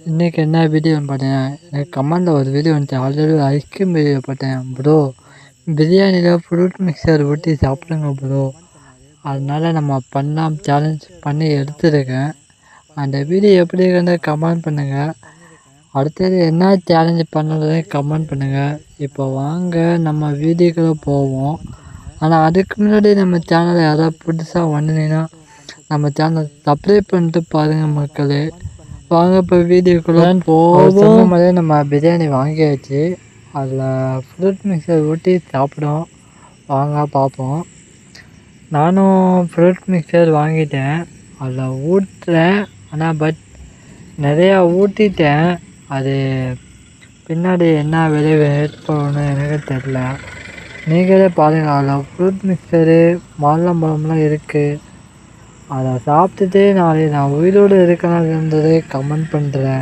இன்றைக்கி என்ன வீடியோன்னு பார்த்தீங்கன்னா, எனக்கு கமெண்டில் ஒரு வீடியோ வந்துச்சு. ஆல்ரெடி ஒரு ஐஸ்கிரீம் வீடியோ பார்த்தேன். ப்ரோ பிரியாணியில் ஃப்ரூட் மிக்சர் ஊற்றி சாப்பிடுங்க ப்ரோ. அதனால் நம்ம பண்ணலாம் சேலஞ்ச் பண்ணி எடுத்துருக்கேன். அந்த வீடியோ எப்படி இருக்குன்னு கமெண்ட் பண்ணுங்கள். அடுத்தது என்ன சேலஞ்சு பண்ணுறதே கமெண்ட் பண்ணுங்கள். இப்போ வாங்க நம்ம வீடியோக்குள்ளே போவோம். ஆனால் அதுக்கு முன்னாடி நம்ம சேனலை யாராவது புதுசாக வந்தீங்கன்னா நம்ம சேனல் சப்ஸ்கிரைப் பண்ணிட்டு பாருங்கள் மக்களே. வாங்க இப்போ வீடியோக்குள்ளே போவோம். சொன்ன மாதிரியே நம்ம பிரியாணி வாங்கியாச்சு. அதில் ஃப்ரூட் மிக்சர் ஊற்றி சாப்பிடும். வாங்க பார்ப்போம். நானும் ஃப்ரூட் மிக்சர் வாங்கிட்டேன். அதில் ஊற்றுறேன். ஆனால் நிறையா ஊற்றிட்டேன். அது பின்னாடி என்ன விளைவு ஏற்படும்னு எனக்கு தெரில. நீங்களே பாருங்கள். அதில் ஃப்ரூட் மிக்சரு மாதுளம்பழம்லாம் இருக்குது. அதை சாப்பிட்டுட்டு நாளைக்கு நான் உயிரோடு இருக்கணுன்றதே கமெண்ட் பண்ணுறேன்.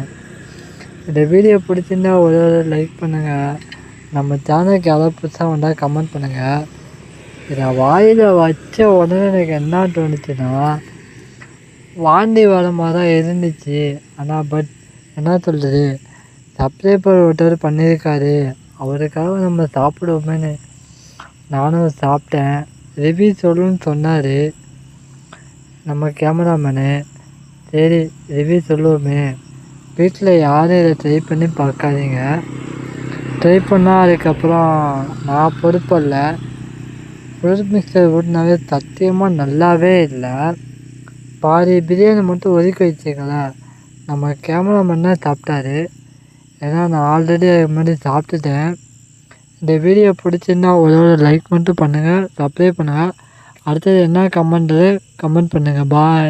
இந்த வீடியோ பிடிச்சிருந்தா ஒரு லைக் பண்ணுங்கள். நம்ம சேனலுக்கு யாராவது புதுசாக வந்தால் கமெண்ட் பண்ணுங்கள். இதை வாயில் வச்ச உடனே எனக்கு என்ன தோணுச்சுன்னா, வாந்தி வர மாதிரி தான் இருந்துச்சு. ஆனால் என்ன சொல்கிறது, சப்ஸ்கிரைபர் ஒருத்தர் பண்ணியிருக்காரு, அவருக்காக நம்ம சாப்பிடுவோமேனு நானும் சாப்பிட்டேன். ரிவ்யூ சொல்லுன்னு சொன்னார் நம்ம கேமராமேனு. சரி ரிவ்யூ சொல்லுவோமே. வீட்டில் யாரும் இதை ட்ரை பண்ணி பார்க்காதீங்க. ட்ரை பண்ணால் அதுக்கப்புறம் நான் பொறுப்பல்ல. ஃப்ரூட் மிக்சர் ஊட்டினாவே சத்தியமாக நல்லாவே இல்லை. பாதி பிரியாணி மட்டும் ஒதுக்கி வச்சுக்கல. நம்ம கேமராமேன் தான் சாப்பிட்டாரு. ஏன்னா நான் ஆல்ரெடி அதுக்கு முன்னாடி சாப்பிட்டுட்டேன். இந்த வீடியோ பிடிச்சிருந்தா ஒரு லைக் மட்டும் பண்ணுங்கள், சப்ஸ்கிரைப் பண்ணுங்கள். அடுத்தது என்ன கமெண்ட் பண்ணுங்கள். பாய்.